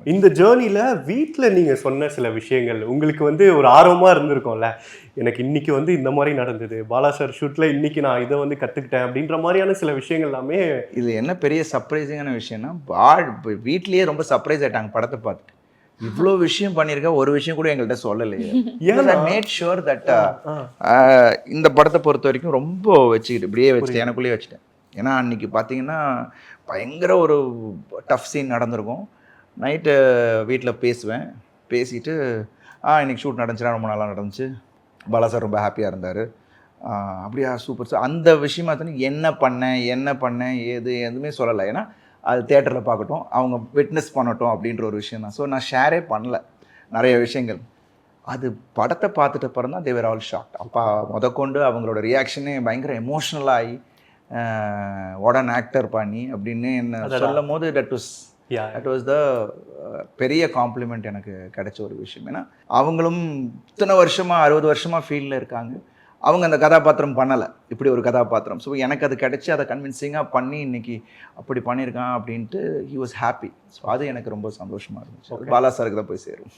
இந்த ஜேர்னில வீட்ல நீங்க சொன்ன சில விஷயங்கள் உங்களுக்கு வந்து ஒரு ஆர்வமா இருந்திருக்கும்ல. எனக்கு இன்னைக்கு வந்து இந்த மாரி நடந்தது. பாலா சார் ஷூட்ல இன்னைக்கு நான் இத வந்து கத்துக்கிட்டேன் அப்படின்ற மாரியான சில விஷயங்கள் எல்லாமே இது என்ன பெரிய சர்ப்ரைசிங்கான விஷயம்னா, வீட்லயே ரொம்ப சர்ப்ரைஸ் ஆயிட்டாங்க படத்த பார்த்துட்டு. இவ்ளோ விஷயம் பண்ணியிருக்க, ஒரு விஷயம் கூட எங்கள்ட்ட சொல்லலையே. பிகாஸ் ஐ ஏன்னா மேட் ஷூர் தட் ஆ இந்த படத்த பொறுத்தவரைக்கும் ரொம்ப வச்சுக்கிட்டு, இப்படியே வச்சுட்டேன். புரியுது. எனக்குள்ளேயே வச்சுட்டேன். ஏன்னா, அன்னைக்கு பார்த்தீங்கன்னா, பயங்கர ஒரு டஃப் சீன் நடந்திருக்கும். நைட்டு வீட்ல பேசுவேன். பேசிட்டு, இன்னைக்கு ஷூட் நடந்துச்சுடா, ரொம்ப நல்லா நடந்துச்சு. பாலா சார் ரொம்ப ஹேப்பியா இருந்தாரு. அப்படியா சூப்பர் சார். அந்த விஷயமா என்ன பண்ணேன், எதுவுமே சொல்லல. ஏன்னா, அது தியேட்டர்ல பார்க்கட்டும். அவங்க விட்னஸ் பண்ணட்டும் அப்படின்ற ஒரு விஷயம் தான். ஸோ நான் ஷேரே பண்ணல. நெறைய விஷயங்கள். அது படத்த பார்த்துட்ட அப்புறம் தான் தே வர் ஆல் ஷாக்ட். அப்பா மொதற்கொண்டு அவங்களோட ரியாக்ஷனே பயங்கர எமோஷனல் ஆயி, வாட் அன் ஆக்டர் பண்ணி அப்படின்னு என்ன அடடா! சொல்லும்போது தட் வாஸ் த பெரிய காம்ப்ளிமெண்ட் எனக்கு கிடைச்ச ஒரு விஷயம். ஏன்னா, அவங்களும் இத்தனை வருஷமா 60 வருஷமா ஃபீல்ட்ல இருக்காங்க. அவங்க அந்த கதாபாத்திரம் பண்ணல. இப்படி ஒரு கதாபாத்திரம். ஸோ எனக்கு அது கிடைச்சு அத கன்வின்சிங்கா பண்ணி இன்னைக்கு அப்படி பண்ணியிருக்கான் அப்படின்ட்டு ஹி வாஸ் ஹேப்பி. ஸோ அது எனக்கு ரொம்ப சந்தோஷமா இருந்துச்சு. அது பாலா சாருக்கு தான் போய் சேரும்.